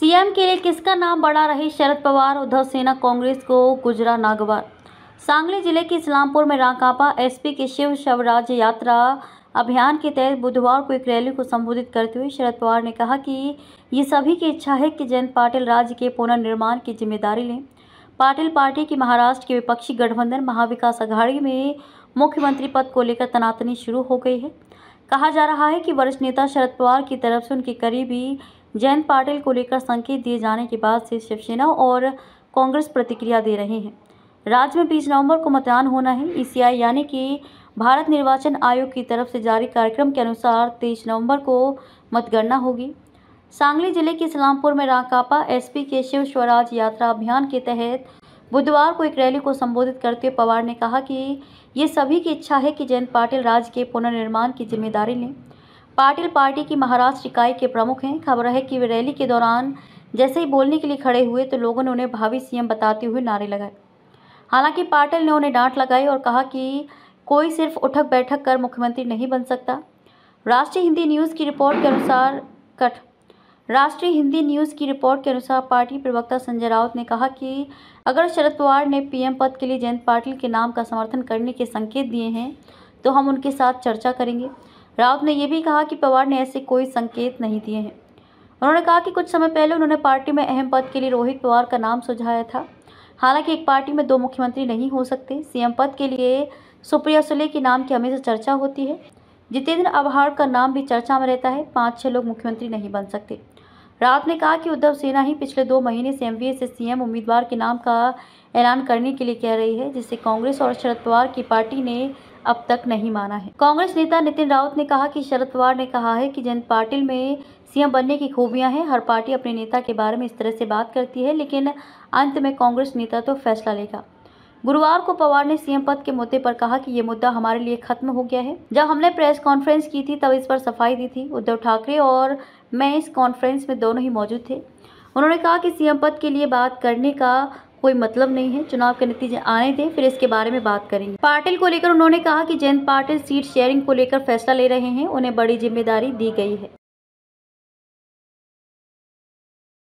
CM के लिए किसका नाम बढ़ा रहे शरद पवार, उद्धव सेना कांग्रेस को गुजरा नागवार। सांगली जिले के इस्लामपुर में राकांपा एसपी के शिव स्वराज यात्रा अभियान के तहत बुधवार को एक रैली को संबोधित करते हुए शरद पवार ने कहा कि ये सभी की इच्छा है कि जयंत पाटिल राज्य के पुनर्निर्माण की जिम्मेदारी लें। पाटिल पार्टी की महाराष्ट्र के विपक्षी गठबंधन महाविकास अघाड़ी में मुख्यमंत्री पद को लेकर तनातनी शुरू हो गई है। कहा जा रहा है कि वरिष्ठ नेता शरद पवार की तरफ से उनके करीबी जयंत पाटिल को लेकर संकेत दिए जाने के बाद से शिवसेना और कांग्रेस प्रतिक्रिया दे रहे हैं। राज्य में 20 नवंबर को मतदान होना है। ईसीआई यानी कि भारत निर्वाचन आयोग की तरफ से जारी कार्यक्रम के अनुसार 23 नवंबर को मतगणना होगी। सांगली जिले के इस्लामपुर में राकांपा एसपी के शिव स्वराज यात्रा अभियान के तहत बुधवार को एक रैली को संबोधित करते हुए पवार ने कहा कि ये सभी की इच्छा है कि जयंत पाटिल राज्य के पुनर्निर्माण की जिम्मेदारी लें। पाटिल पार्टी की महाराष्ट्र इकाई के प्रमुख हैं। खबर है कि वे रैली के दौरान जैसे ही बोलने के लिए खड़े हुए तो लोगों ने उन्हें भावी सीएम बताते हुए नारे लगाए। हालांकि पाटिल ने उन्हें डांट लगाई और कहा कि कोई सिर्फ उठक बैठक कर मुख्यमंत्री नहीं बन सकता। राष्ट्रीय हिंदी न्यूज़ की रिपोर्ट के अनुसार पार्टी प्रवक्ता संजय राउत ने कहा कि अगर शरद पवार ने पीएम पद के लिए जयंत पाटिल के नाम का समर्थन करने के संकेत दिए हैं तो हम उनके साथ चर्चा करेंगे। राउत ने यह भी कहा कि पवार ने ऐसे कोई संकेत नहीं दिए हैं। उन्होंने कहा कि कुछ समय पहले उन्होंने पार्टी में अहम पद के लिए रोहित पवार का नाम सुझाया था। हालांकि एक पार्टी में 2 मुख्यमंत्री नहीं हो सकते। सीएम पद के लिए सुप्रिया सुले के नाम की हमेशा चर्चा होती है। जितेंद्र आव्हाड का नाम भी चर्चा में रहता है। 5-6 लोग मुख्यमंत्री नहीं बन सकते। राउत ने कहा कि उद्धव सेना ही पिछले 2 महीने से एमवीए से सीएम उम्मीदवार के नाम का ऐलान करने के लिए कह रही है, जिसे कांग्रेस और शरद पवार की पार्टी ने अब तक नहीं माना है। कांग्रेस नेता नितिन राउत ने कहा कि शरद पवार ने कहा है कि जयंत पाटिल में सीएम बनने की खूबियां हैं। हर पार्टी अपने नेता के बारे में इस तरह से बात करती है, लेकिन अंत में कांग्रेस नेता तो फैसला लेगा। गुरुवार को पवार ने सीएम पद के मुद्दे पर कहा कि ये मुद्दा हमारे लिए खत्म हो गया है। जब हमने प्रेस कॉन्फ्रेंस की थी तब इस पर सफाई दी थी। उद्धव ठाकरे और मैं इस कॉन्फ्रेंस में दोनों ही मौजूद थे। उन्होंने कहा कि सीएम पद के लिए बात करने का कोई मतलब नहीं है। चुनाव के नतीजे आने दें, फिर इसके बारे में बात करेंगे। पाटिल को लेकर उन्होंने कहा कि जयंत पाटिल सीट शेयरिंग को लेकर फैसला ले रहे हैं। उन्हें बड़ी जिम्मेदारी दी गई है।